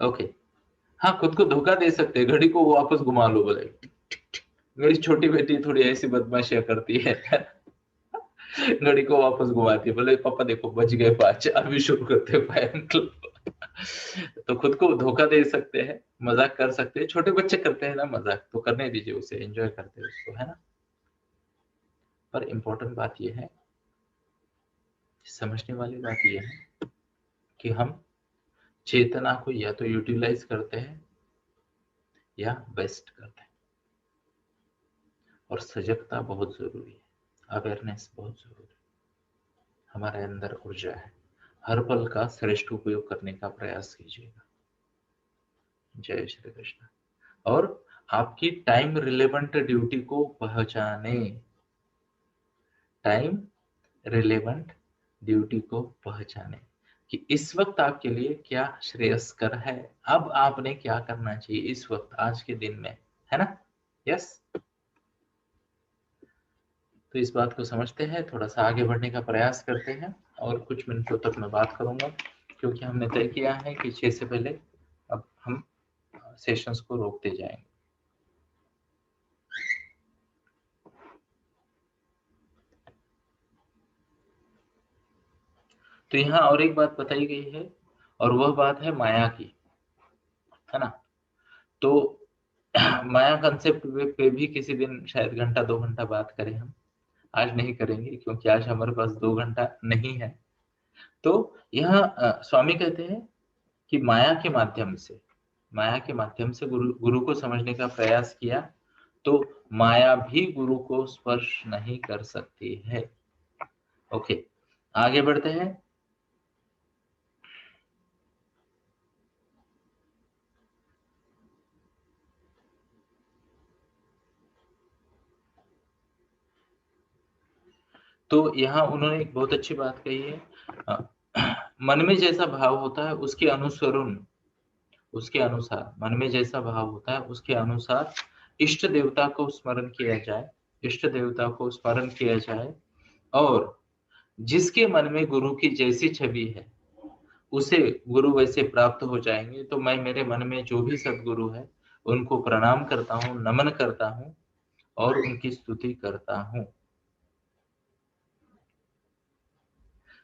ओके, हाँ, खुद को धोखा दे सकते हैं, घड़ी को वापस घुमा लो। बोले मेरी छोटी बेटी थोड़ी ऐसी बदमाशियां करती है। घड़ी को वापस घुमाती है, बोले पापा देखो बज गए 5, अभी शुरू करते हैं 5 क्लब। तो खुद को धोखा दे सकते हैं, मजाक कर सकते हैं। छोटे बच्चे करते हैं ना मजाक, तो करने दीजिए उसे, एंजॉय करते हैं उसको, है ना। पर इंपॉर्टेंट बात यह है, समझने वाली बात यह है कि हम चेतना को या तो यूटिलाइज करते हैं या वेस्ट करते हैं। और सजगता बहुत जरूरी है, अवेयरनेस बहुत जरूरी है। हमारे अंदर ऊर्जा है, हर पल का श्रेष्ठ उपयोग करने का प्रयास कीजिएगा। जय श्री कृष्ण। और आपकी टाइम रिलेवेंट ड्यूटी को पहचाने, टाइम रिलेवेंट ड्यूटी को पहचाने कि इस वक्त आपके लिए क्या श्रेयस्कर है, अब आपने क्या करना चाहिए इस वक्त, आज के दिन में, है ना। यस। तो इस बात को समझते हैं, थोड़ा सा आगे बढ़ने का प्रयास करते हैं। और कुछ मिनटों तक मैं बात करूंगा, क्योंकि हमने तय किया है कि 6 से पहले अब हम सेशंस को रोकते जाएंगे। तो यहाँ और एक बात बताई गई है, और वह बात है माया की, है ना। तो माया कंसेप्ट पे भी किसी दिन शायद घंटा 2 घंटा बात करें हम। आज नहीं करेंगे क्योंकि आज हमारे पास 2 घंटा नहीं है। तो यहाँ स्वामी कहते हैं कि माया के माध्यम से गुरु को समझने का प्रयास किया तो माया भी गुरु को स्पर्श नहीं कर सकती है। ओके, आगे बढ़ते हैं। तो यहाँ उन्होंने एक बहुत अच्छी बात कही है, मन में जैसा भाव होता है उसके अनुसार मन में जैसा भाव होता है उसके अनुसार इष्ट देवता को स्मरण किया जाए, इष्ट देवता को स्मरण किया जाए। और जिसके मन में गुरु की जैसी छवि है उसे गुरु वैसे प्राप्त हो जाएंगे। तो मैं मेरे मन में जो भी सदगुरु है उनको प्रणाम करता हूँ, नमन करता हूँ और उनकी स्तुति करता हूँ।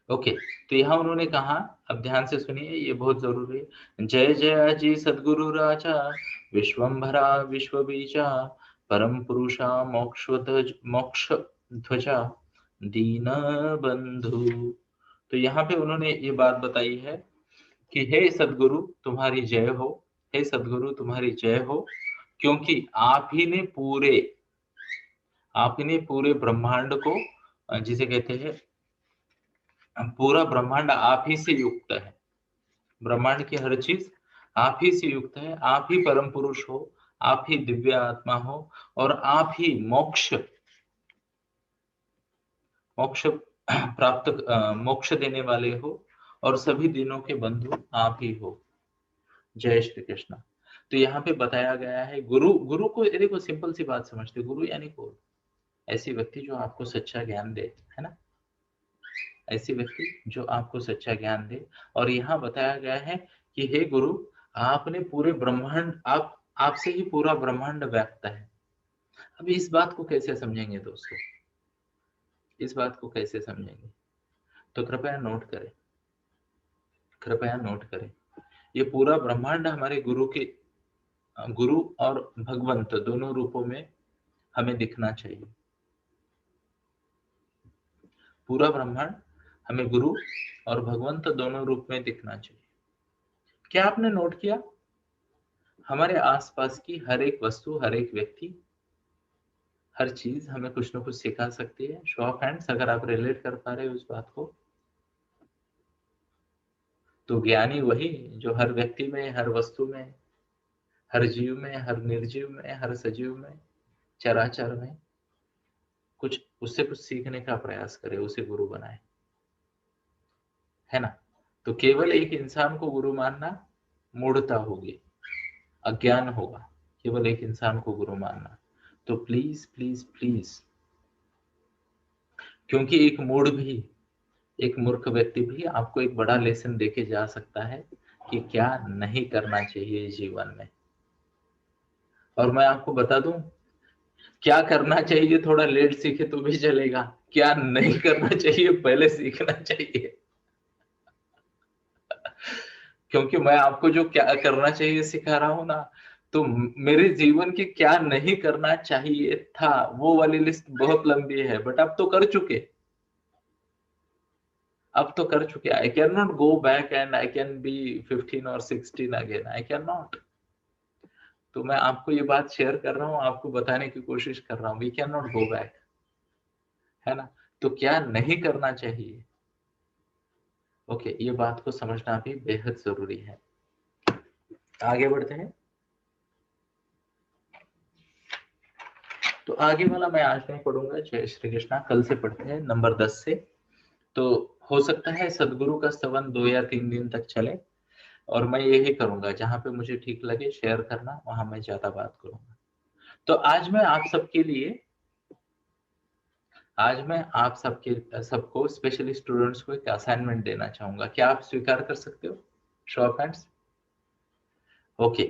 ओके, तो यहाँ उन्होंने कहा, अब ध्यान से सुनिए, ये बहुत जरूरी है। जय जय जी सद्गुरु राजा, विश्वंभरा विश्व बीजा, परम पुरुषा मोक्ष ध्वजा, दीन बंधु। तो यहाँ पे उन्होंने ये बात बताई है कि हे सद्गुरु तुम्हारी जय हो, हे सद्गुरु तुम्हारी जय हो, क्योंकि आप ही ने पूरे ब्रह्मांड को, जिसे कहते हैं, पूरा ब्रह्मांड आप ही से युक्त है। ब्रह्मांड की हर चीज आप ही से युक्त है। आप ही परम पुरुष हो, आप ही दिव्य आत्मा हो, और आप ही मोक्ष मोक्ष देने वाले हो, और सभी दिनों के बंधु आप ही हो। जय श्री कृष्ण। तो यहाँ पे बताया गया है, गुरु को देखो, सिंपल सी बात समझते, गुरु यानी कौन? ऐसी व्यक्ति जो आपको सच्चा ज्ञान दे, है ना, ऐसी व्यक्ति जो आपको सच्चा ज्ञान दे। और यहाँ बताया गया है कि हे गुरु, आपने पूरे ब्रह्मांड, आपसे ही पूरा ब्रह्मांड व्याप्त है। अब इस बात को कैसे समझेंगे दोस्तों? इस बात को कैसे समझेंगे? तो कृपया नोट करें, ये पूरा ब्रह्मांड हमारे गुरु और भगवंत दोनों रूपों में हमें दिखना चाहिए। पूरा ब्रह्मांड हमें गुरु और भगवंत दोनों रूप में दिखना चाहिए। क्या आपने नोट किया, हमारे आसपास की हर एक वस्तु, हर एक व्यक्ति, हर चीज हमें कुछ न कुछ सिखा सकती है? शो ऑफ हैंड्स अगर आप रिलेट कर पा रहे हो उस बात को। तो ज्ञानी वही जो हर व्यक्ति में, हर वस्तु में, हर जीव में, हर निर्जीव में, हर सजीव में, चराचर में कुछ उससे कुछ सीखने का प्रयास करे, उसे गुरु बनाए, है ना। तो केवल एक इंसान को गुरु मानना मूढ़ता होगी, अज्ञान होगा, केवल एक इंसान को गुरु मानना। तो प्लीज प्लीज प्लीज, क्योंकि एक मूर्ख व्यक्ति भी आपको एक बड़ा लेसन देके जा सकता है कि क्या नहीं करना चाहिए जीवन में। और मैं आपको बता दूं, क्या करना चाहिए थोड़ा लेट सीखे तो भी चलेगा, क्या नहीं करना चाहिए पहले सीखना चाहिए। क्योंकि मैं आपको जो क्या करना चाहिए सिखा रहा हूं ना, तो मेरे जीवन की क्या नहीं करना चाहिए था वो वाली लिस्ट बहुत लंबी है, बट अब तो कर चुके, I can not go back and I can be 15 और 16 अगेन, आई कैन नॉट। तो मैं आपको ये बात शेयर कर रहा हूँ, आपको बताने की कोशिश कर रहा हूँ, we can not go back, है ना। तो क्या नहीं करना चाहिए, ओके, ये बात को समझना भी बेहद जरूरी है। आगे बढ़ते हैं। तो आगे वाला मैं आज नहीं पढ़ूंगा, जय श्री कृष्णा, कल से पढ़ते हैं नंबर 10 से। तो हो सकता है सदगुरु का स्तवन 2 या 3 दिन तक चले, और मैं यही करूंगा, जहां पे मुझे ठीक लगे शेयर करना, वहां मैं ज्यादा बात करूंगा। तो आज मैं आप सबको स्पेशली स्टूडेंट्स को एक असाइनमेंट देना चाहूंगा। क्या आप स्वीकार कर सकते हो? Show off hands. ओके,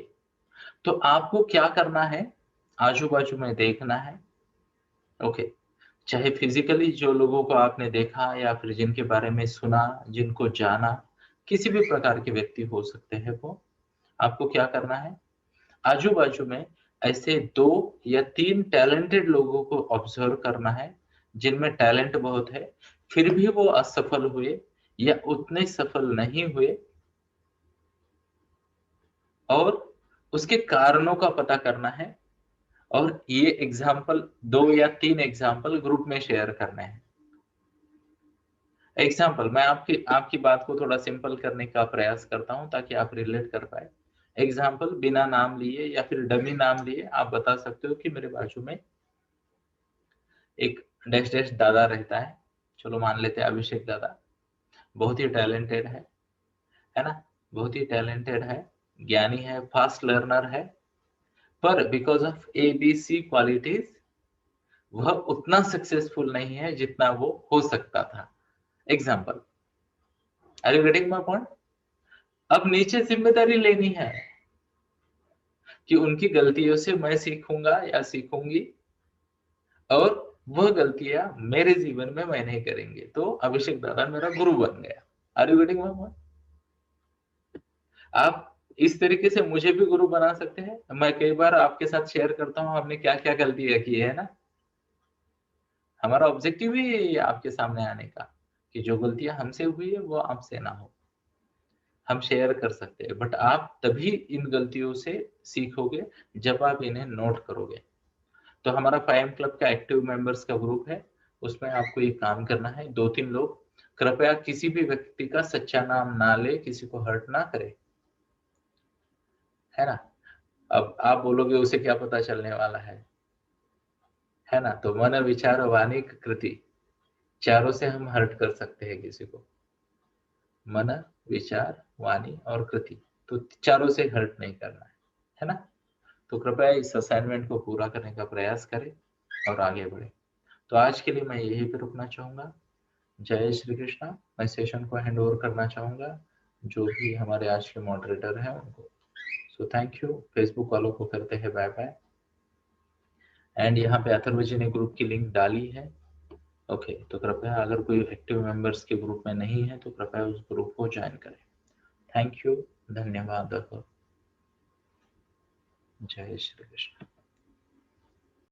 तो आपको क्या करना है, आजू बाजू में देखना है। ओके, चाहे फिजिकली जो लोगों को आपने देखा या फिर जिनके बारे में सुना, जिनको जाना, किसी भी प्रकार के व्यक्ति हो सकते हैं वो, आपको क्या करना है, आजू बाजू में ऐसे 2 या 3 टैलेंटेड लोगों को ऑब्जर्व करना है, जिनमें टैलेंट बहुत है, फिर भी वो असफल हुए या उतने सफल नहीं हुए, और उसके कारणों का पता करना है। और ये एग्जाम्पल 2 या 3 एग्जाम्पल ग्रुप में शेयर करने हैं। एग्जाम्पल, मैं आपकी बात को थोड़ा सिंपल करने का प्रयास करता हूं ताकि आप रिलेट कर पाए। एग्जाम्पल, बिना नाम लिए या फिर डमी नाम लिए आप बता सकते हो कि मेरे बाजू में एक डैश डैश दादा रहता है, चलो मान लेते हैं अभिषेक दादा, बहुत ही टैलेंटेड है ना, बहुत ही टैलेंटेड है, ज्ञानी है, फास्ट लर्नर है, पर बिकॉज ऑफ ABC क्वालिटीज वह उतना सक्सेसफुल नहीं है जितना वो हो सकता था। Example, are you getting my point? अब नीचे जिम्मेदारी लेनी है कि उनकी गलतियों से मैं सीखूंगा या सीखूंगी, और वह गलतियां मेरे जीवन में मैं नहीं करेंगे, तो अभिषेक दादा मेरा गुरु बन गया। Are you getting my point? आप इस तरीके से मुझे भी गुरु बना सकते हैं। मैं कई बार आपके साथ शेयर करता हूँ हमने क्या क्या गलतियां की है ना। हमारा ऑब्जेक्टिव ही आपके सामने आने का कि जो गलतियां हमसे हुई है वो आपसे ना हो। हम शेयर कर सकते हैं, बट आप तभी इन गलतियों से सीखोगे जब आप इन्हें नोट करोगे। तो हमारा 5 क्लब का एक्टिव मेंबर्स का ग्रुप है, उसमें आपको ये काम करना है। 2-3 लोग, कृपया किसी भी व्यक्ति का सच्चा नाम ना ले, किसी को हर्ट ना करे, है ना। अब आप बोलोगे उसे क्या पता चलने वाला है ना। तो मन विचार वाणी कृति, चारों से हम हर्ट कर सकते हैं किसी को। मन विचार वाणी और कृति, तो चारों से हर्ट नहीं करना है ना। तो कृपया इस असाइनमेंट को पूरा करने का प्रयास करें और आगे बढ़े। तो आज के लिए मैं यहीं पे रुकना चाहूंगा। जय श्री कृष्णा। मैं सेशन को हैंड ओवर करना चाहूंगा जो भी हमारे आज के मॉडरेटर हैं उनको। So thank you. फेसबुक वालों को करते हैं बाय बाय। एंड यहाँ पे अथर्व जी ने ग्रुप की लिंक डाली है। ओके, तो कृपया अगर कोई एक्टिव मेंबर्स के ग्रुप में नहीं है तो कृपया उस ग्रुप को ज्वाइन करें। थैंक यू, धन्यवाद। जय श्री कृष्ण।